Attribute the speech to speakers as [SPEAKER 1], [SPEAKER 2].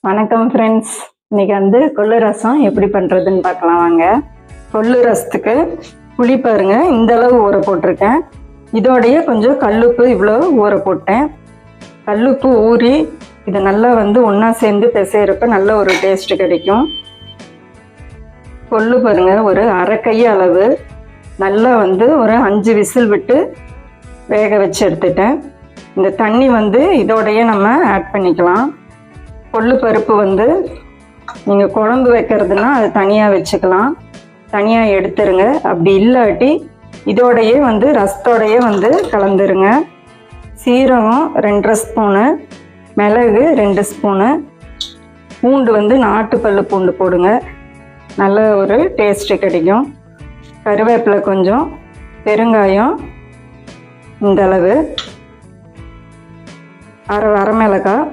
[SPEAKER 1] வணக்கம் ஃப்ரெண்ட்ஸ். இன்னைக்கு கொள்ளு ரசம் எப்படி பண்ணுறதுன்னு பார்க்கலாம் வாங்க. கொள்ளு ரசத்துக்கு புளி பாருங்க, இந்த அளவு ஊற போட்டிருக்கேன். இதோடைய கொஞ்சம் கல்லுப்பு இவ்வளோ ஊற போட்டேன். கல்லுப்பு ஊறி இதை நல்லா ஒன்றா சேர்ந்து பிசைறப்ப நல்ல ஒரு டேஸ்ட்டு கிடைக்கும். கொள்ளு பாருங்க, ஒரு அரை கை அளவு நல்லா ஒரு 5 விசில் விட்டு வேக வச்சு எடுத்துட்டேன். இந்த தண்ணி இதோடையே நம்ம ஆட் பண்ணிக்கலாம். கொள்ளு பருப்பு நீங்கள் குழம்பு வைக்கிறதுனா அது தனியாக வச்சுக்கலாம், தனியாக எடுத்துருங்க. அப்படி இல்லாட்டி இதோடையே ரசத்தோடையே கலந்துருங்க. சீரகம் 2.5 ஸ்பூனு, மிளகு 2 ஸ்பூனு, பூண்டு நாட்டுப்பல்லு பூண்டு போடுங்க, நல்ல ஒரு டேஸ்ட்டு கிடைக்கும். கருவேப்பிலை கொஞ்சம், பெருங்காயம் இந்த அளவு, அரை மிளகாய்,